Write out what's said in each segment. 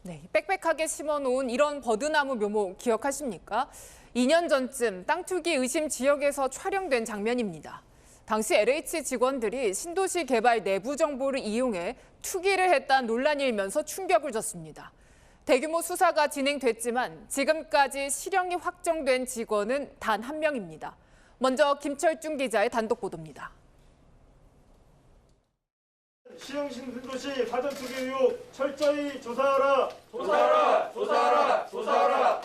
네, 빽빽하게 심어놓은 이런 버드나무 묘목 기억하십니까? 2년 전쯤 땅 투기 의심 지역에서 촬영된 장면입니다. 당시 LH 직원들이 신도시 개발 내부 정보를 이용해 투기를 했다는 논란이 일면서 충격을 줬습니다. 대규모 수사가 진행됐지만 지금까지 실형이 확정된 직원은 단 한 명입니다. 먼저 김철중 기자의 단독 보도입니다. 시흥시 신도시 사전 투기 의혹 철저히 조사하라. 조사하라! 조사하라! 조사하라!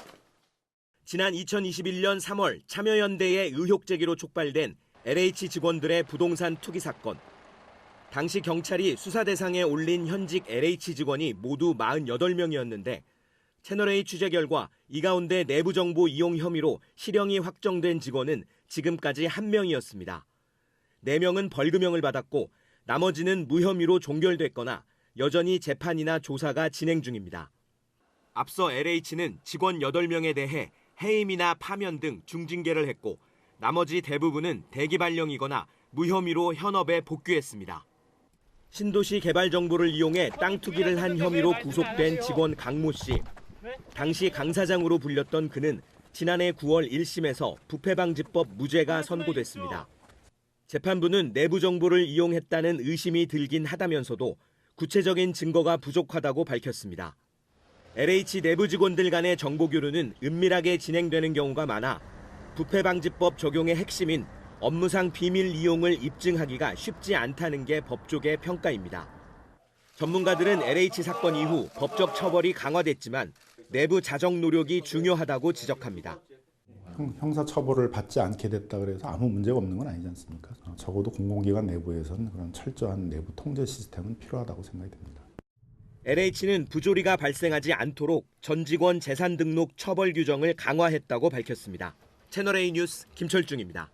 지난 2021년 3월 참여연대의 의혹 제기로 촉발된 LH 직원들의 부동산 투기 사건. 당시 경찰이 수사 대상에 올린 현직 LH 직원이 모두 48명이었는데 채널A 취재 결과 이 가운데 내부 정보 이용 혐의로 실형이 확정된 직원은 지금까지 한 명이었습니다. 4명은 벌금형을 받았고 나머지는 무혐의로 종결됐거나 여전히 재판이나 조사가 진행 중입니다. 앞서 LH는 직원 8명에 대해 해임이나 파면 등 중징계를 했고 나머지 대부분은 대기 발령이거나 무혐의로 현업에 복귀했습니다. 신도시 개발 정보를 이용해 땅 투기를 한 혐의로 구속된 직원 강모 씨. 당시 강 사장으로 불렸던 그는 지난해 9월 1심에서 부패방지법 무죄가 선고됐습니다. 재판부는 내부 정보를 이용했다는 의심이 들긴 하다면서도 구체적인 증거가 부족하다고 밝혔습니다. LH 내부 직원들 간의 정보 교류는 은밀하게 진행되는 경우가 많아 부패방지법 적용의 핵심인 업무상 비밀 이용을 입증하기가 쉽지 않다는 게 법조계 평가입니다. 전문가들은 LH 사건 이후 법적 처벌이 강화됐지만 내부 자정 노력이 중요하다고 지적합니다. 형사 처벌을 받지 않게 됐다 그래서 아무 문제가 없는 건 아니지 않습니까? 적어도 공공기관 내부에서는 그런 철저한 내부 통제 시스템은 필요하다고 생각이 됩니다. LH는 부조리가 발생하지 않도록 전 직원 재산 등록 처벌 규정을 강화했다고 밝혔습니다. 채널A 뉴스 김철중입니다.